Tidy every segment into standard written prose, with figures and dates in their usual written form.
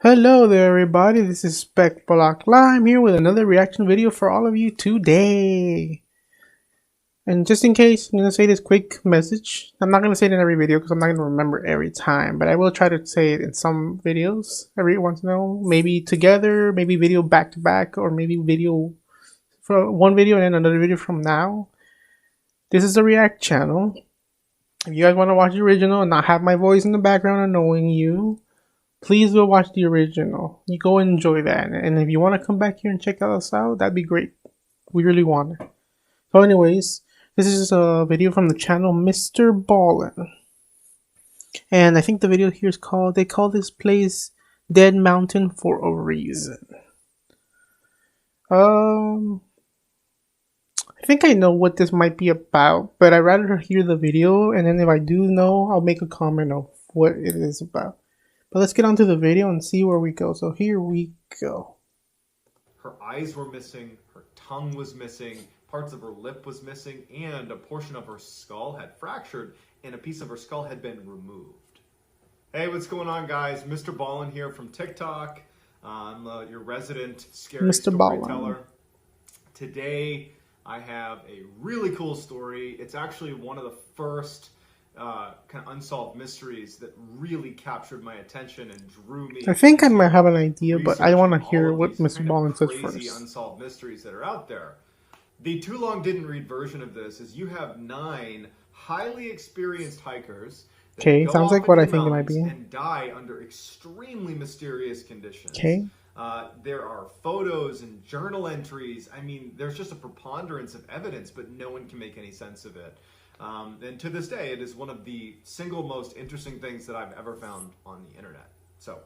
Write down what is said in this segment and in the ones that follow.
Hello there everybody, this is Speckblocklime here with another reaction video for all of you today. And just in case, I'm going to say this quick message. I'm not going to say it in every video because I'm not going to remember every time, but I will try to say it in some videos every once in a while. Maybe together, maybe video back to back, or maybe video for one video and then another video from now. This is a react channel. If you guys want to watch the original and not have my voice in the background annoying you, please go watch the original. You go enjoy that. And if you want to come back here and check us out, that'd be great. We really want it. So anyways, this is a video from the channel MrBallen. And I think the video here is called, they call this place Dead Mountain for a reason. I think I know what this might be about, but I'd rather hear the video, and then if I do know, I'll make a comment of what it is about. But let's get on to the video and see where we go. So here we go. Her eyes were missing, her tongue was missing, parts of her lip was missing, and a portion of her skull had fractured, and a piece of her skull had been removed. Hey, what's going on, guys? MrBallen here from TikTok. I'm your resident scary storyteller. Today, I have a really cool story. It's actually one of the first kind of unsolved mysteries that really captured my attention and drew me. I think I might have an idea, but I want to hear what MrBallen says first. Unsolved mysteries that are out there. The too long didn't read version of this is you have 9 highly experienced hikers. Okay, sounds like what I think it might be. And die under extremely mysterious conditions. Okay. There are photos and journal entries. I mean, there's just a preponderance of evidence, but no one can make any sense of it. And to this day, it is one of the single most interesting things that I've ever found on the internet. So,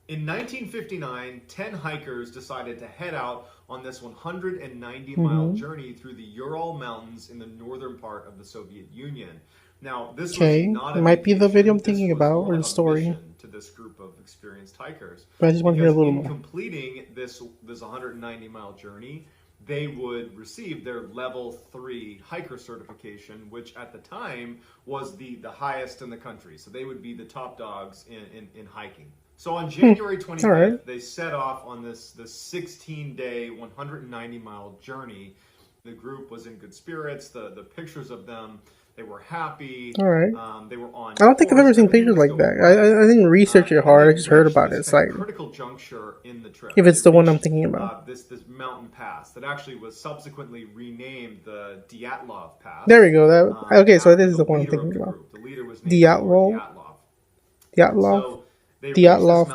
in 1959, 10 hikers decided to head out on this 190-mile journey through the Ural Mountains in the northern part of the Soviet Union. Now, this was not it might be the video I'm thinking about, or the story. To this group of experienced hikers. But I just want to hear a little more. Completing this 190-mile journey, they would receive their level 3 hiker certification, which at the time was the highest in the country. So they would be the top dogs in hiking. So on January 25th, they set off on this 16-day, 190-mile journey. The group was in good spirits. The pictures of them, they were happy. All right. They were on. I don't think I've ever seen pictures like that. I didn't research it hard. I just heard about it. It's like critical juncture in the trip. If it's the one I'm thinking about. This mountain pass that actually was subsequently renamed the Dyatlov Pass. There we go. Okay, so this is the one I'm thinking about. The leader was Dyatlov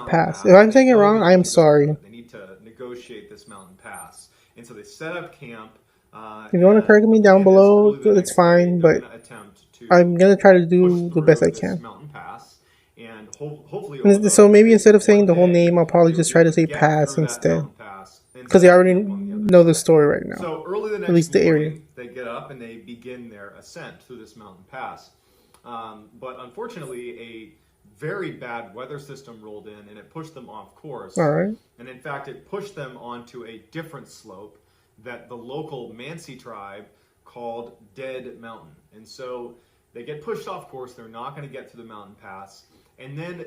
Pass. If I'm saying it wrong, I am sorry. They need to negotiate this mountain pass, and so they set up camp. If you want to correct me down below, it's fine, but I'm going to try to do the best I can. So maybe instead of saying the whole name, I'll probably just try to say pass instead. Because I already know the story right now. So early the next at least the area. They get up and they begin their ascent through this mountain pass. But unfortunately, a very bad weather system rolled in and it pushed them off course. All right. And in fact, it pushed them onto a different slope that the local Mansi tribe called Dead Mountain. And so they get pushed off course. They're not going to get to the mountain pass. And then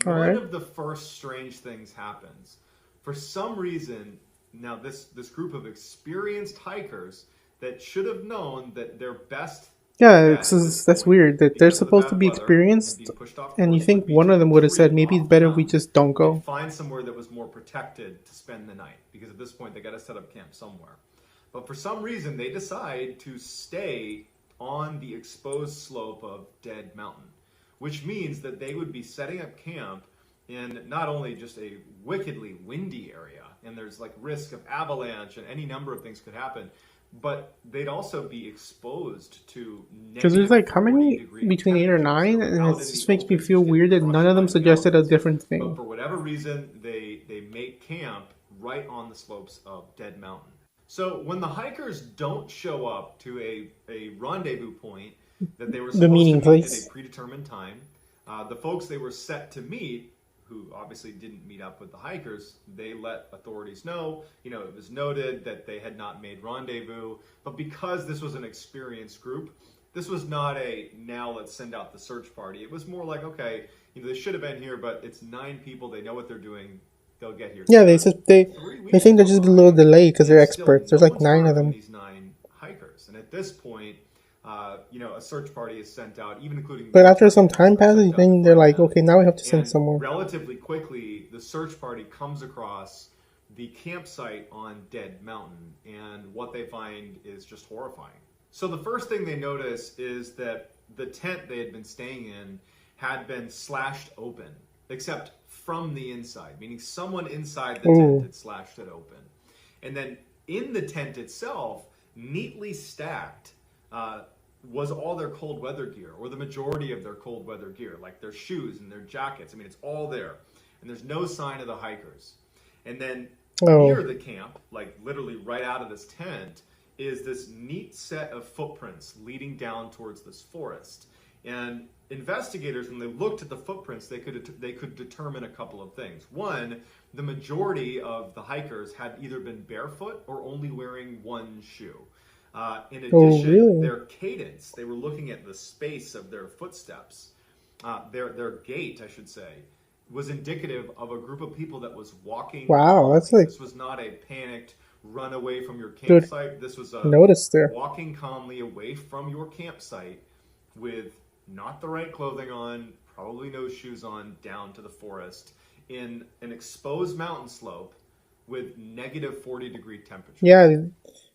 one of the first strange things happens. For some reason, now this group of experienced hikers that should have known that their best... Yeah, that's weird that they're supposed to be experienced, and you think one of them would have said, maybe it's better if we just don't go. Find somewhere that was more protected to spend the night, because at this point they got to set up camp somewhere. But for some reason, they decide to stay on the exposed slope of Dead Mountain, which means that they would be setting up camp in not only just a wickedly windy area, and there's like risk of avalanche and any number of things could happen, but they'd also be exposed to because there's like how many between 8 or 9, and it just makes me feel weird that none of them suggested a different thing. But for whatever reason, they make camp right on the slopes of Dead Mountain. So when the hikers don't show up to a rendezvous point that they were supposed to meet at a predetermined time, the folks they were set to meet, who obviously didn't meet up with the hikers, they let authorities know. You know, it was noted that they had not made rendezvous, but because this was an experienced group, this was not a, now let's send out the search party. It was more like, okay, they should have been here, but it's 9 people. They know what they're doing. They'll get here. Yeah, they think they're just a little delayed because they're experts. There's like 9 of them. These 9 hikers, and at this point, a search party is sent out, even including. But after some time passes, then they're like, okay, now we have to send someone. Relatively quickly, the search party comes across the campsite on Dead Mountain, and what they find is just horrifying. So the first thing they notice is that the tent they had been staying in had been slashed open, except from the inside, meaning someone inside the tent had slashed it open. And then in the tent itself, neatly stacked, was all their cold weather gear, or the majority of their cold weather gear, like their shoes and their jackets. I mean, it's all there. And there's no sign of the hikers. And then near the camp, like literally right out of this tent, is this neat set of footprints leading down towards this forest. And investigators, when they looked at the footprints, they could determine a couple of things. One, the majority of the hikers had either been barefoot or only wearing one shoe. In addition, their cadence, they were looking at the space of their footsteps, their gait, I should say, was indicative of a group of people that was walking. Wow, that's like... This was not a panicked run away from your campsite. This was a walking calmly away from your campsite with not the right clothing on, probably no shoes on, down to the forest in an exposed mountain slope with negative 40-degree temperatures. Yeah.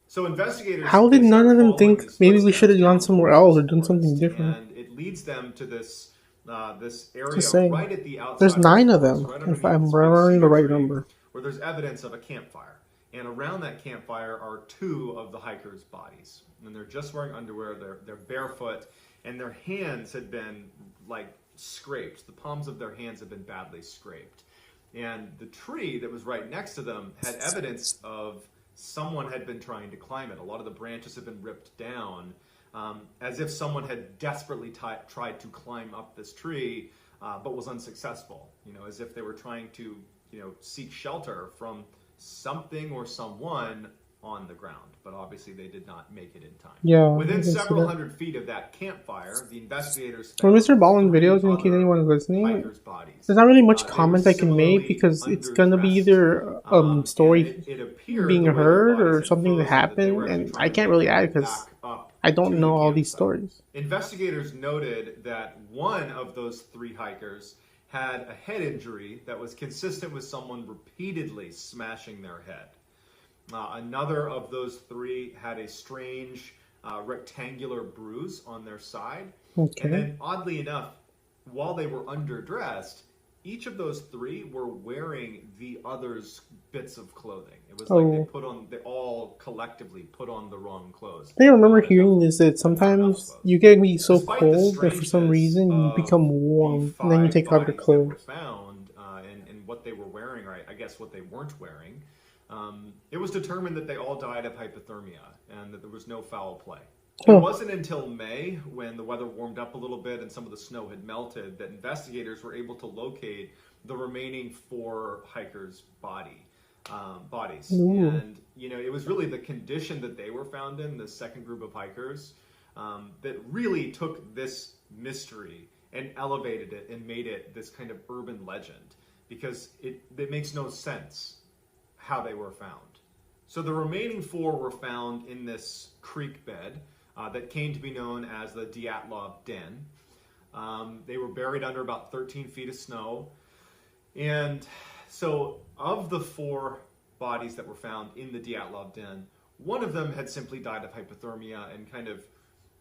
So investigators... How did none of them think maybe we should have gone somewhere else or done something different? And it leads them to this area right at the outside. There's 9 of them, if I'm remembering the right number. Where there's evidence of a campfire. And around that campfire are 2 of the hikers' bodies. And they're just wearing underwear, they're barefoot, and their hands had been like scraped. The palms of their hands had been badly scraped. And the tree that was right next to them had evidence of someone had been trying to climb it. A lot of the branches had been ripped down, as if someone had desperately tried to climb up this tree, but was unsuccessful. As if they were trying to, seek shelter from something or someone on the ground. But obviously they did not make it in time. Yeah. Within several hundred feet of that campfire, the investigators for MrBallen videos, in case anyone is listening, there's not really much comment I can make because it's gonna be either story being heard or something that happened, and I can't really add because I don't know all these stories. Investigators noted that one of those 3 hikers had a head injury that was consistent with someone repeatedly smashing their head. Another of those 3 had a strange rectangular bruise on their side. Okay. And then, oddly enough, while they were underdressed, each of those 3 were wearing the other's bits of clothing. It was like they all collectively put on the wrong clothes. I remember hearing this, that sometimes you get so cold that for some reason you become warm, and then you take off your clothes. Found, and what they were wearing, or I guess what they weren't wearing, it was determined that they all died of hypothermia and that there was no foul play. It wasn't until May, when the weather warmed up a little bit and some of the snow had melted, that investigators were able to locate the remaining 4 hikers' bodies. And, it was really the condition that they were found in, the second group of hikers, that really took this mystery and elevated it and made it this kind of urban legend, because it makes no sense how they were found. So the remaining 4 were found in this creek bed that came to be known as the Dyatlov Den. They were buried under about 13 feet of snow. And so of the 4 bodies that were found in the Dyatlov Den, one of them had simply died of hypothermia and kind of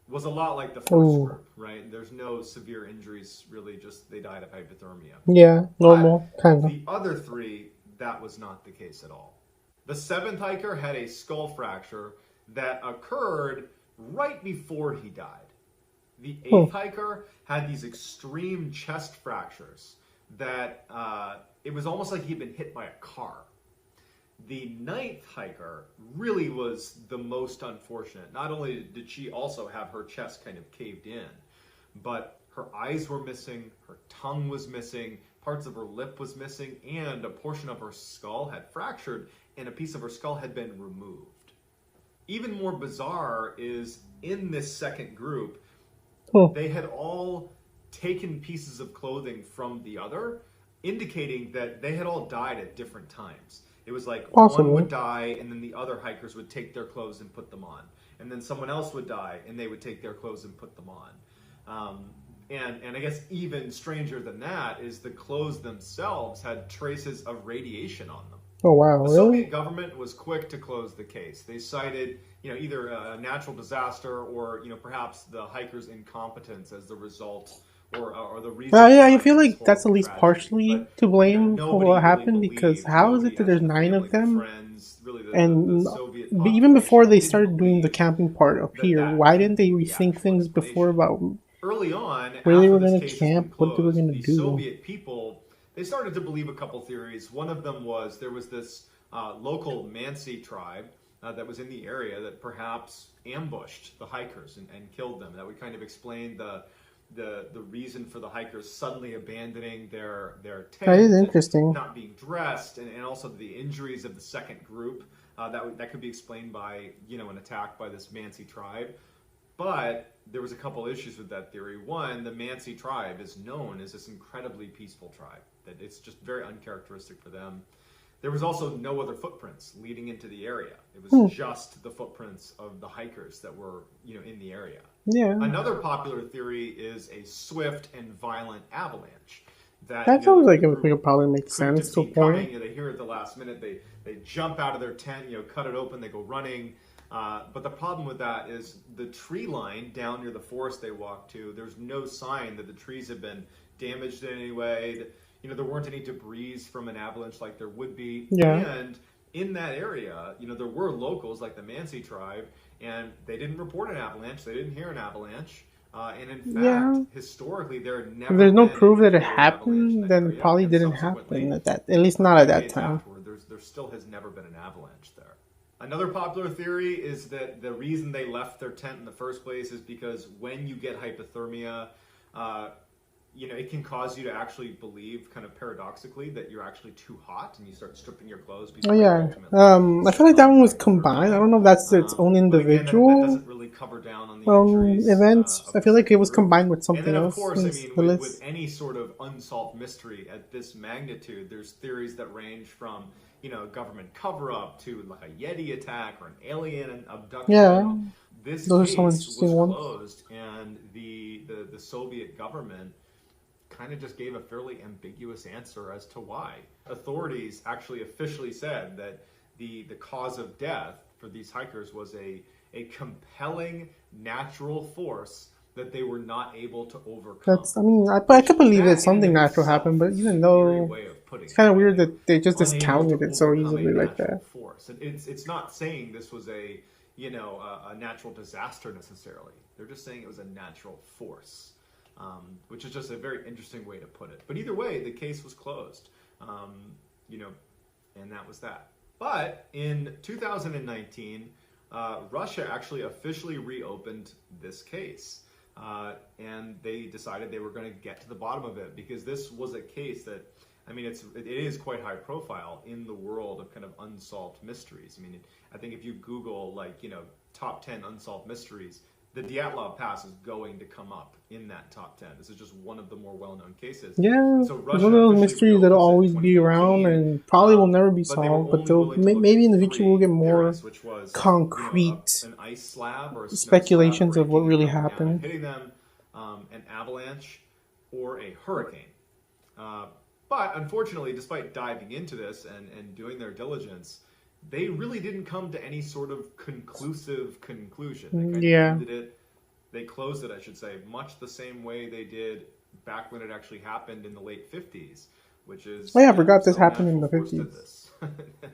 was a lot like the first group, right? There's no severe injuries, really, just they died of hypothermia. Yeah, normal, kind of. The other 3, that was not the case at all. The 7th hiker had a skull fracture that occurred right before he died. The 8th hiker had these extreme chest fractures that it was almost like he'd been hit by a car. The 9th hiker really was the most unfortunate. Not only did she also have her chest kind of caved in, but her eyes were missing, her tongue was missing, parts of her lip was missing, and a portion of her skull had fractured, and a piece of her skull had been removed. Even more bizarre is, in this second group, they had all taken pieces of clothing from the other, indicating that they had all died at different times. It was like one would die, and then the other hikers would take their clothes and put them on. And then someone else would die, and they would take their clothes and put them on. And I guess even stranger than that is the clothes themselves had traces of radiation on them. Oh, wow, the really? Soviet government was quick to close the case. They cited, either a natural disaster or, perhaps the hikers' incompetence as the result or the reason. Yeah, I feel like that's at least partially to blame for what happened, because how is it that there's 9 of them? And even before they started doing the camping part up here, why didn't they rethink things before about early on where they were going to camp, what they were going to do? Soviet people, they started to believe a couple theories. One of them was there was this local Mansi tribe that was in the area that perhaps ambushed the hikers and killed them. That would kind of explain the reason for the hikers suddenly abandoning their tent. That is interesting. Not being dressed, and also the injuries of the second group. That could be explained by an attack by this Mansi tribe. But there was a couple issues with that theory. One, the Mansi tribe is known as this incredibly peaceful tribe. That it's just very uncharacteristic for them. There was also no other footprints leading into the area. It was just the footprints of the hikers that were, in the area. Yeah. Another popular theory is a swift and violent avalanche. That sounds like it could probably make sense to a point. They hear it at the last minute. They jump out of their tent, cut it open. They go running. But the problem with that is the tree line down near the forest they walk to. There's no sign that the trees have been damaged in any way. There weren't any debris from an avalanche like there would be. Yeah. And in that area, there were locals like the Mansi tribe, and they didn't report an avalanche. They didn't hear an avalanche. And in fact, historically, there's no proof that it happened. Then it probably didn't happen at least not at that time. There still has never been an avalanche there. Another popular theory is that the reason they left their tent in the first place is because when you get hypothermia, it can cause you to actually believe, kind of paradoxically, that you're actually too hot and you start stripping your clothes. Oh yeah, I feel like that one was combined. I don't know if that's its own individual. Again, that doesn't really cover down on the events. I feel like it was combined with something and then, else. Of course, with any sort of unsolved mystery at this magnitude, there's theories that range from government cover-up to like a Yeti attack or an alien abduction. Yeah, this those case are some interesting was ones. Closed, and the Soviet government kind of just gave a fairly ambiguous answer as to why. Authorities actually officially said that the cause of death for these hikers was a compelling natural force that they were not able to overcome. I could believe that something natural happened, but even though it's kind of weird that they just discounted it so easily like that. Force. It's not saying this was a natural disaster necessarily. They're just saying it was a natural force. Which is just a very interesting way to put it. But either way, the case was closed, and that was that. But in 2019, Russia actually officially reopened this case, and they decided they were going to get to the bottom of it, because this was a case that, it is quite high profile in the world of kind of unsolved mysteries. I think if you Google top 10 unsolved mysteries, the Dyatlov Pass is going to come up in that top 10. This is just one of the more well-known cases. Yeah, so it's one of those mysteries that'll always be around and probably will never be solved, but maybe in the future we'll get more concrete an ice slab or a speculations of what really happened. Hitting them, an avalanche, or a hurricane. But unfortunately, despite diving into this and doing their diligence, they really didn't come to any sort of conclusive conclusion. They closed it, I should say, much the same way they did back when it actually happened in the late 50s, which is... Oh yeah, I forgot this happened in the 50s.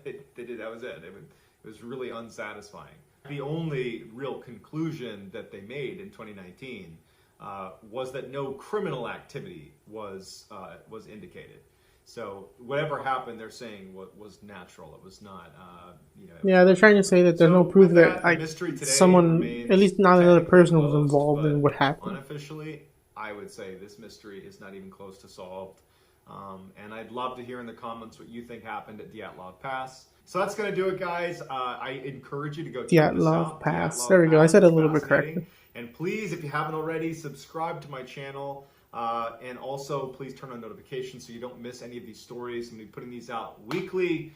They did, that was it. It was really unsatisfying. The only real conclusion that they made in 2019 was that no criminal activity was indicated. So whatever happened, they're saying was natural. It was not, Yeah, they're trying to say that there's no proof that someone, at least not another person, was involved in what happened. Unofficially, I would say this mystery is not even close to solved. And I'd love to hear in the comments what you think happened at Dyatlov Pass. So that's going to do it, guys. I encourage you to go check this out. Dyatlov Pass. There we go. I said it a little bit correctly. And please, if you haven't already, subscribe to my channel. And also, please turn on notifications so you don't miss any of these stories. I'm going to be putting these out weekly.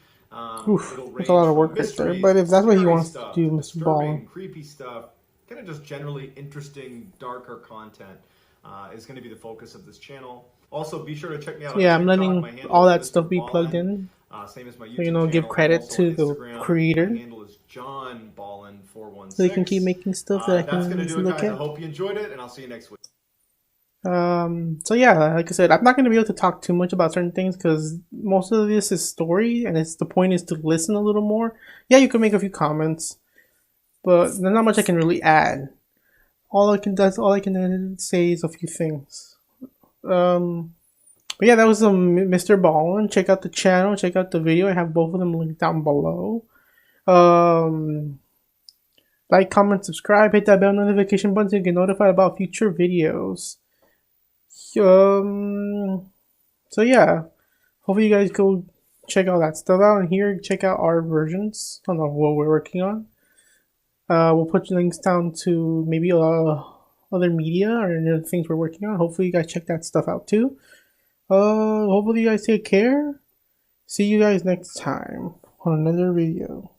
Oof, It'll that's a lot range of from work right there. mysteries, But if that's what he scary wants to stuff, do, to Mr. Ballen. disturbing, creepy stuff, kind of just generally interesting, darker content is going to be the focus of this channel. Also, be sure to check me out on Yeah, TikTok. I'm letting My handle all is that Mr. stuff be Ballen, plugged in. same as my YouTube So, channel. give credit Also to on the Instagram, creator. my handle is JohnBallen416. So they can keep making stuff that I That's can going to do it, look guys. I at. hope you enjoyed it, and I'll see you next week. So yeah, like I said, I'm not going to be able to talk too much about certain things because most of this is story, and the point is to listen a little more. Yeah, you can make a few comments, but there's not much I can really add. All I can say is a few things. But yeah, that was Mr. Ballen. Check out the channel, check out the video. I have both of them linked down below. Like, comment, subscribe, hit that bell notification button so you get notified about future videos. So yeah, hopefully you guys go check all that stuff out, and here check out our versions on what we're working on. We'll put links down to maybe other media or things we're working on. Hopefully you guys check that stuff out too. Hopefully you guys take care. See you guys next time on another video.